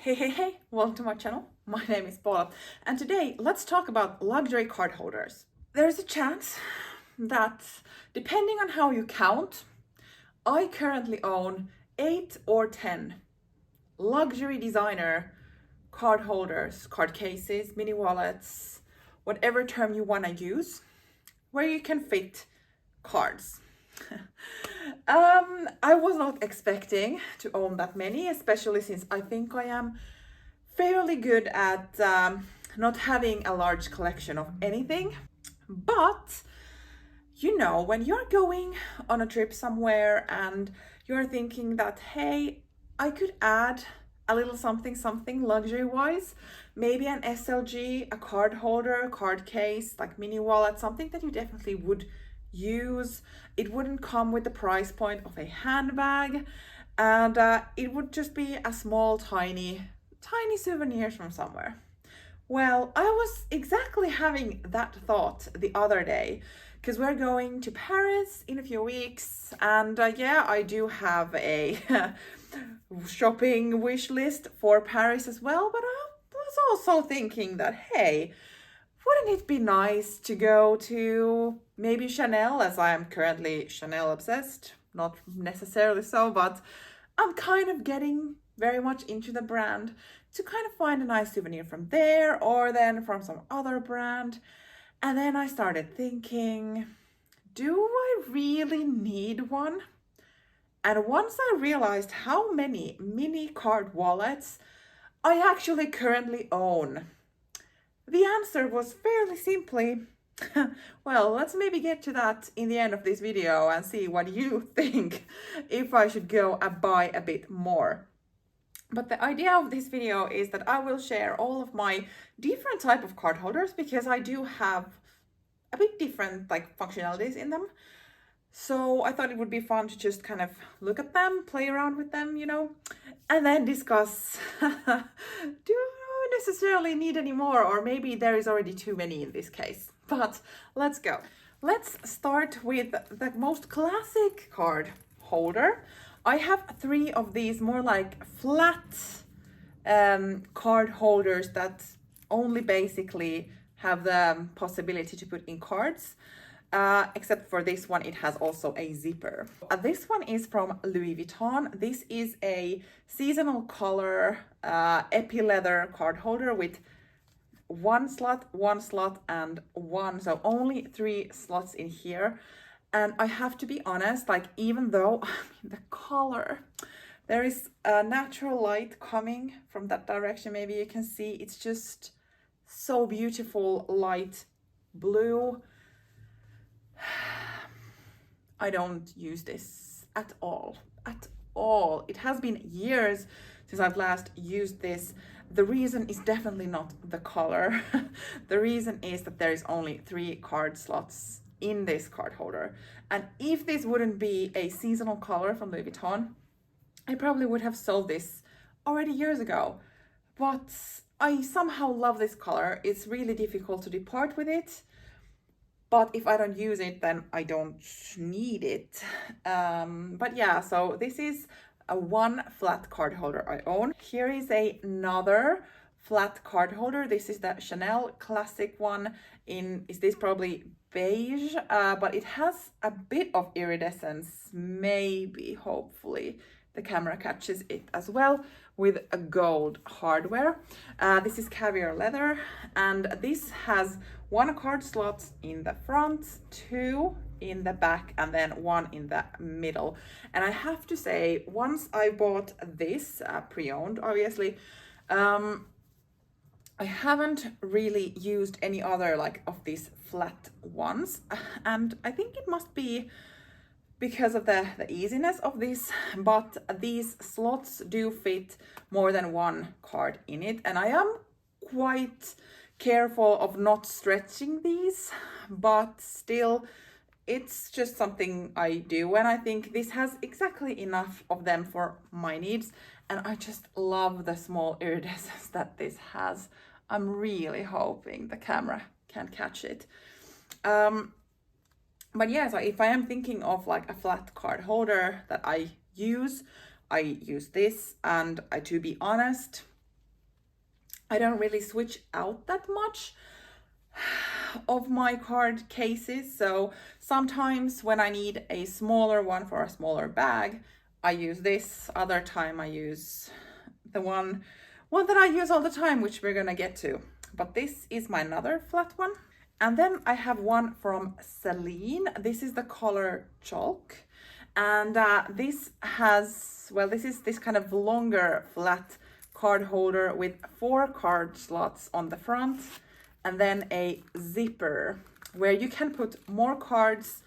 Hey, welcome to my channel. My name is Paula, and today let's talk about luxury card holders. There's a chance that, depending on how you count, I currently own 8 or 10 luxury designer card holders, card cases, mini wallets, whatever term you want to use, where you can fit cards. I was not expecting to own that many, especially since I think I am fairly good at not having a large collection of anything. But you know, when you're going on a trip somewhere and you're thinking that, hey, I could add a little something luxury wise, maybe an SLG, a card holder, card case, like mini wallet, something that you definitely would use. It wouldn't come with the price point of a handbag, and it would just be a small, tiny souvenirs from somewhere. Well, I was exactly having that thought the other day because we're going to Paris in a few weeks, and yeah, I do have a shopping wish list for Paris as well, but I was also thinking that, hey, wouldn't it be nice to go to maybe Chanel, as I am currently Chanel obsessed? Not necessarily so, but I'm kind of getting very much into the brand, to kind of find a nice souvenir from there or then from some other brand. And then I started thinking, do I really need one? And once I realized how many mini card wallets I actually currently own, the answer was fairly simply, well, let's maybe get to that in the end of this video and see what you think if I should go and buy a bit more. But the idea of this video is that I will share all of my different type of card holders, because I do have a bit different like functionalities in them. So I thought it would be fun to just kind of look at them, play around with them, you know, and then discuss, do I necessarily need any more, or maybe there is already too many in this case. But let's go. Let's start with the most classic card holder. I have 3 of these more like flat card holders that only basically have the possibility to put in cards. Except for this one, it has also a zipper. This one is from Louis Vuitton. This is a seasonal color epi leather card holder with one slot, and one, so only 3 slots in here. And I have to be honest, like, even though the color, there is a natural light coming from that direction, maybe you can see, it's just so beautiful, light blue. I don't use this at all. It has been years since I've last used this. The reason is definitely not the color. The reason is that there is only 3 card slots in this card holder. And if this wouldn't be a seasonal color from Louis Vuitton, I probably would have sold this already years ago. But I somehow love this color. It's really difficult to depart with it. But if I don't use it, then I don't need it. But yeah, so this is a 1 flat card holder I own. Here is another flat card holder. This is the Chanel classic one is this probably beige, but it has a bit of iridescence, maybe, hopefully the camera catches it as well, with a gold hardware. This is caviar leather, and this has 1 card slot in the front, 2 in the back, and then 1 in the middle. And I have to say, once I bought this pre-owned, obviously, I haven't really used any other like of these flat ones, and I think it must be because of the easiness of this, but these slots do fit more than 1 card in it, and I am quite careful of not stretching these, but still it's just something I do, and I think this has exactly enough of them for my needs, and I just love the small iridescence that this has. I'm really hoping the camera can catch it. But yeah, so if I am thinking of like a flat card holder that I use this, and to be honest, I don't really switch out that much of my card cases. So sometimes when I need a smaller one for a smaller bag, I use this. Other time I use the one that I use all the time, which we're gonna get to. But this is my another flat one. And then I have one from Celine. This is the color Chalk. And this has, well, this is this kind of longer flat card holder with 4 card slots on the front, and then a zipper where you can put more cards,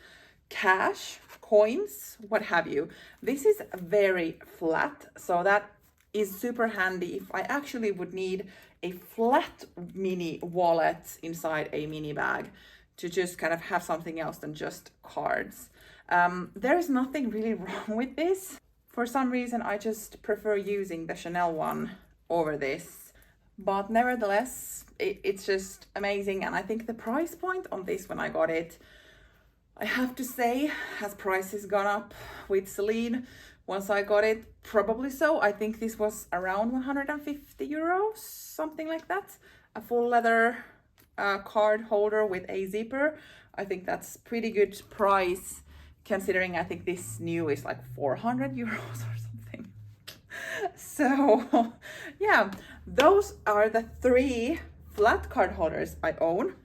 cash, coins, what have you. This is very flat, so that is super handy if I actually would need a flat mini wallet inside a mini bag to just kind of have something else than just cards. There is nothing really wrong with this. For some reason, I just prefer using the Chanel one over this. But nevertheless, it's just amazing. And I think the price point on this when I got it, I have to say, has prices gone up with Celine once I got it? Probably so. I think this was around 150 euros, something like that. A full leather card holder with a zipper. I think that's pretty good price, considering I think this new is like 400 euros or something. So yeah, those are the 3 flat card holders I own.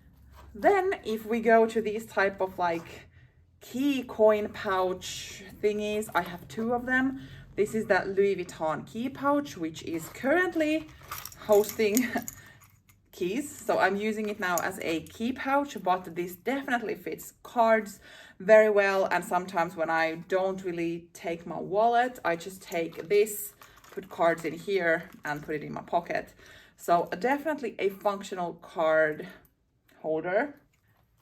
Then if we go to these type of like key coin pouch thingies, I have 2 of them. This is the Louis Vuitton key pouch, which is currently hosting keys. So I'm using it now as a key pouch, but this definitely fits cards very well. And sometimes when I don't really take my wallet, I just take this, put cards in here and put it in my pocket. So definitely a functional card holder.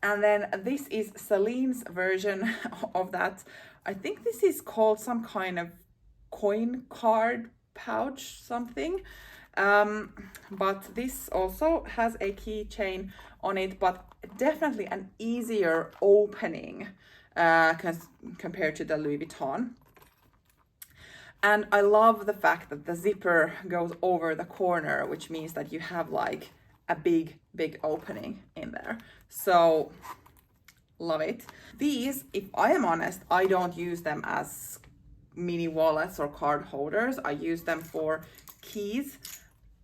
And then this is Celine's version of that. I think this is called some kind of coin card pouch something. But this also has a keychain on it, but definitely an easier opening compared to the Louis Vuitton. And I love the fact that the zipper goes over the corner, which means that you have like a big opening in there. So love it. These, if I am honest, I don't use them as mini wallets or card holders. I use them for keys,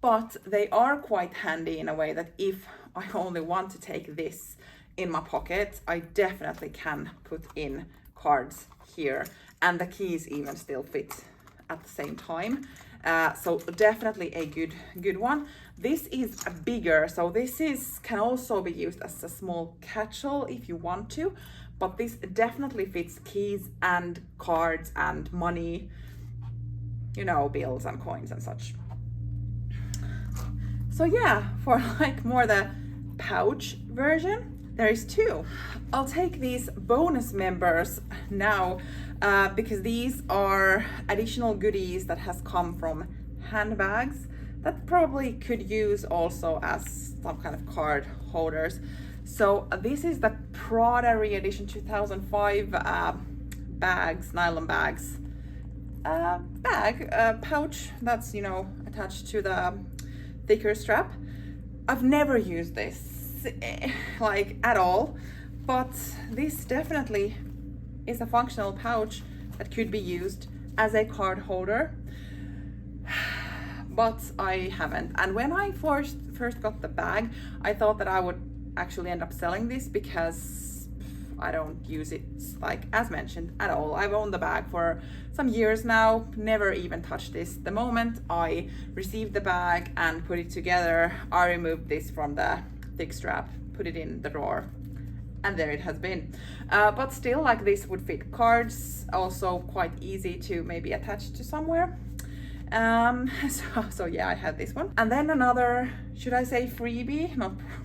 but they are quite handy in a way that if I only want to take this in my pocket, I definitely can put in cards here, and the keys even still fit at the same time. So definitely a good one. This is bigger, so this can also be used as a small catch-all if you want to, but this definitely fits keys and cards and money, you know, bills and coins and such. So yeah, for like more the pouch version, there is 2. I'll take these bonus members now because these are additional goodies that has come from handbags that probably could use also as some kind of card holders. So this is the Prada Re-Edition 2005 bags, nylon bags, pouch that's, you know, attached to the thicker strap. I've never used this like at all, but this definitely is a functional pouch that could be used as a card holder, but I haven't. And when I first got the bag, I thought that I would actually end up selling this because I don't use it, like as mentioned, at all. I've owned the bag for some years now, never even touched this. The moment I received the bag and put it together, I removed this from the thick strap, put it in the drawer, and there it has been. But still, like, this would fit cards, also quite easy to maybe attach to somewhere. So yeah, I had this one. And then another, should I say freebie?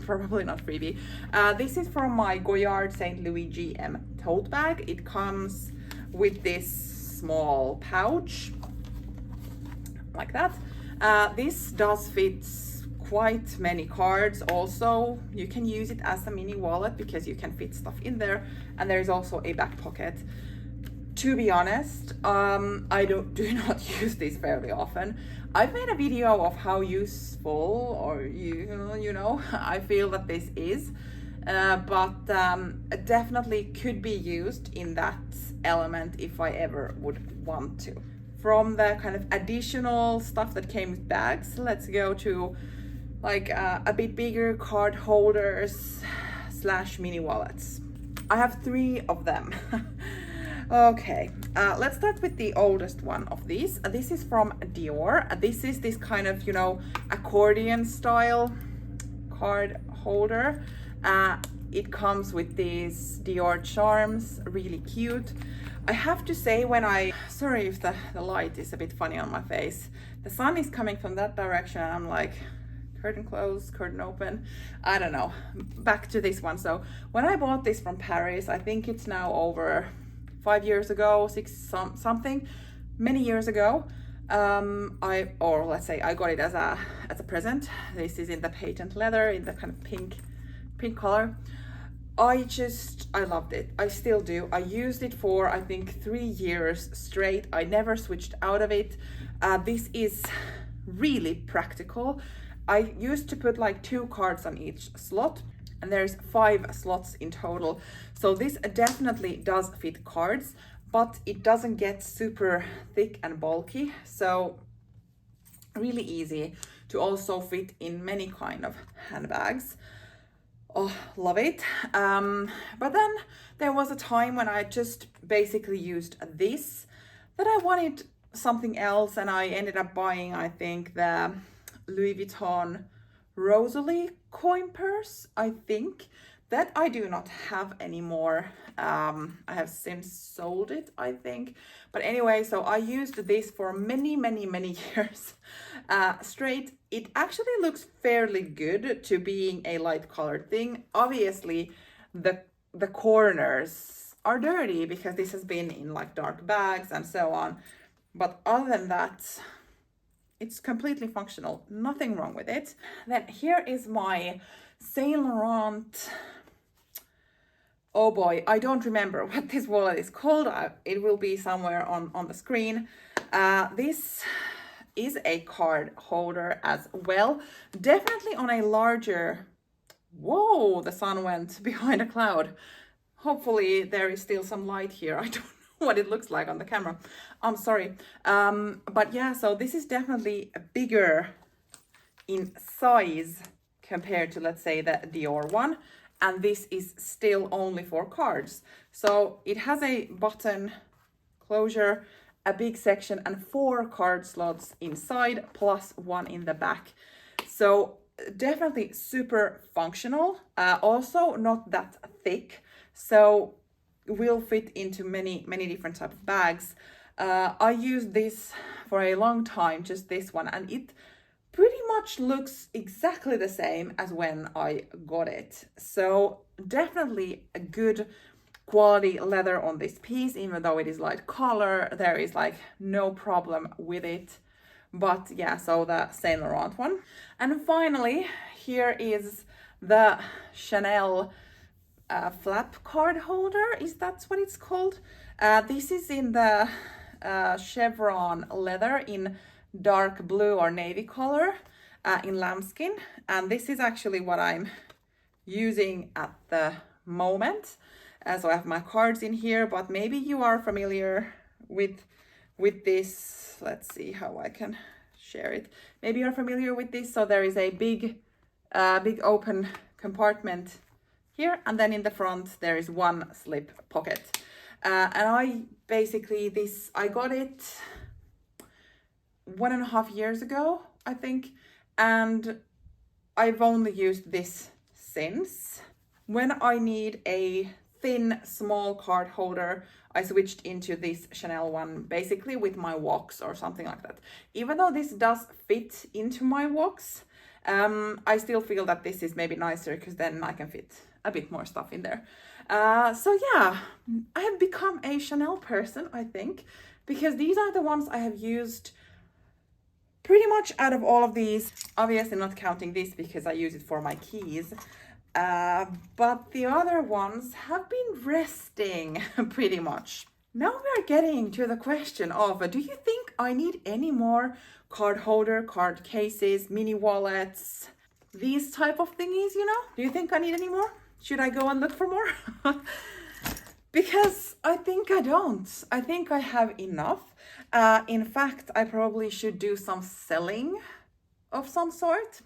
Probably not freebie. This is from my Goyard St. Louis GM tote bag. It comes with this small pouch like that. This does fit quite many cards. Also, you can use it as a mini wallet because you can fit stuff in there, and there is also a back pocket To be honest, I do not use this fairly often. I've made a video of how useful, or I feel that this is, but definitely could be used in that element if I ever would want to. From the kind of additional stuff that came with bags, let's go to like a bit bigger card holders / mini wallets. I have 3 of them. Okay, let's start with the oldest one of these. This is from Dior. This is this kind of, accordion style card holder. It comes with these Dior charms, really cute. I have to say, sorry if the light is a bit funny on my face. The sun is coming from that direction. I'm like, curtain closed, curtain open. I don't know. Back to this one. So when I bought this from Paris, I think it's now over 5 years ago, something, many years ago. I got it as a present. This is in the patent leather, in the kind of pink color. I loved it. I still do. I used it for, I think, 3 years straight. I never switched out of it. This is really practical. I used to put like 2 cards on each slot, and there's 5 slots in total. So this definitely does fit cards, but it doesn't get super thick and bulky. So really easy to also fit in many kind of handbags. Oh, love it. But then there was a time when I just basically used this, that I wanted something else, and I ended up buying, I think, the Louis Vuitton Rosalie coin purse, I think. That I do not have anymore. I have since sold it, I think. But anyway, so I used this for many years straight. It actually looks fairly good to being a light colored thing. Obviously, the corners are dirty because this has been in like dark bags and so on. But other than that, it's completely functional. Nothing wrong with it. Then here is my Saint Laurent. Oh boy, I don't remember what this wallet is called. It will be somewhere on the screen. This is a card holder as well. Definitely on a larger... Whoa, the sun went behind a cloud. Hopefully there is still some light here. I don't know what it looks like on the camera. I'm sorry. But yeah, so this is definitely bigger in size compared to, let's say, the Dior one. And this is still only for cards. So it has a button closure, a big section, and 4 card slots inside, plus 1 in the back. So definitely super functional. Also not that thick, so will fit into many different type of bags. I used this for a long time, just this one, and it pretty much looks exactly the same as when I got it. So definitely a good quality leather on this piece, even though it is light color, there is like no problem with it. But yeah, so the Saint Laurent one. And finally, here is the Chanel flap card holder. Is that what it's called? This is in the chevron leather in dark blue or navy color in lambskin, and this is actually what I'm using at the moment. So I have my cards in here, but maybe you are familiar with this. Let's see how I can share it. Maybe you're familiar with this. So there is a big open compartment here, and then in the front there is 1 slip pocket. And I basically I got it 1.5 years ago, I think, and I've only used this since. When I need a thin, small card holder, I switched into this Chanel one, basically with my Woks or something like that. Even though this does fit into my Woks, I still feel that this is maybe nicer because then I can fit a bit more stuff in there. So yeah, I have become a Chanel person, I think, because these are the ones I have used pretty much out of all of these. Obviously not counting this because I use it for my keys. But the other ones have been resting pretty much. Now we are getting to the question of, do you think I need any more card holder, card cases, mini wallets, these type of thingies, you know? Do you think I need any more? Should I go and look for more? Because I think I don't. I think I have enough. In fact, I probably should do some selling of some sort.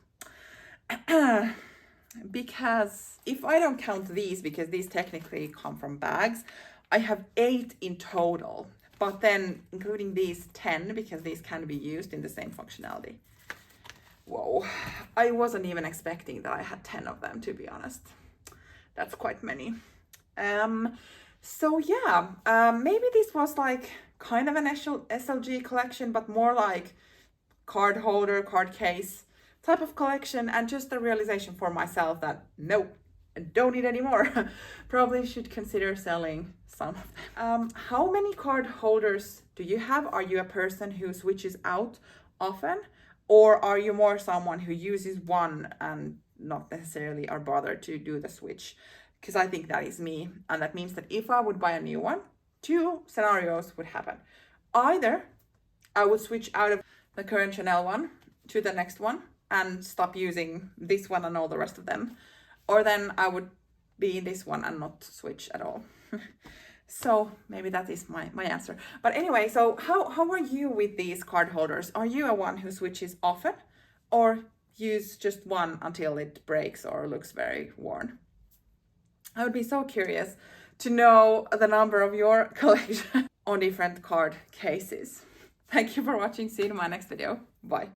Because if I don't count these, because these technically come from bags, I have 8 in total. But then including these 10, because these can be used in the same functionality. Whoa, I wasn't even expecting that I had 10 of them, to be honest. That's quite many. So yeah, maybe this was like kind of an SLG collection, but more like card holder, card case type of collection, and just a realization for myself that no, I don't need any more. Probably should consider selling some of them. How many card holders do you have? Are you a person who switches out often, or are you more someone who uses one and not necessarily are bothered to do the switch? Because I think that is me, and that means that if I would buy a new one, 2 scenarios would happen. Either I would switch out of the current Chanel one to the next one and stop using this one and all the rest of them, or then I would be in this one and not switch at all. So maybe that is my answer. But anyway, so how are you with these card holders? Are you a one who switches often, or use just one until it breaks or looks very worn? I would be so curious to know the number of your collection on different card cases. Thank you for watching. See you in my next video. Bye.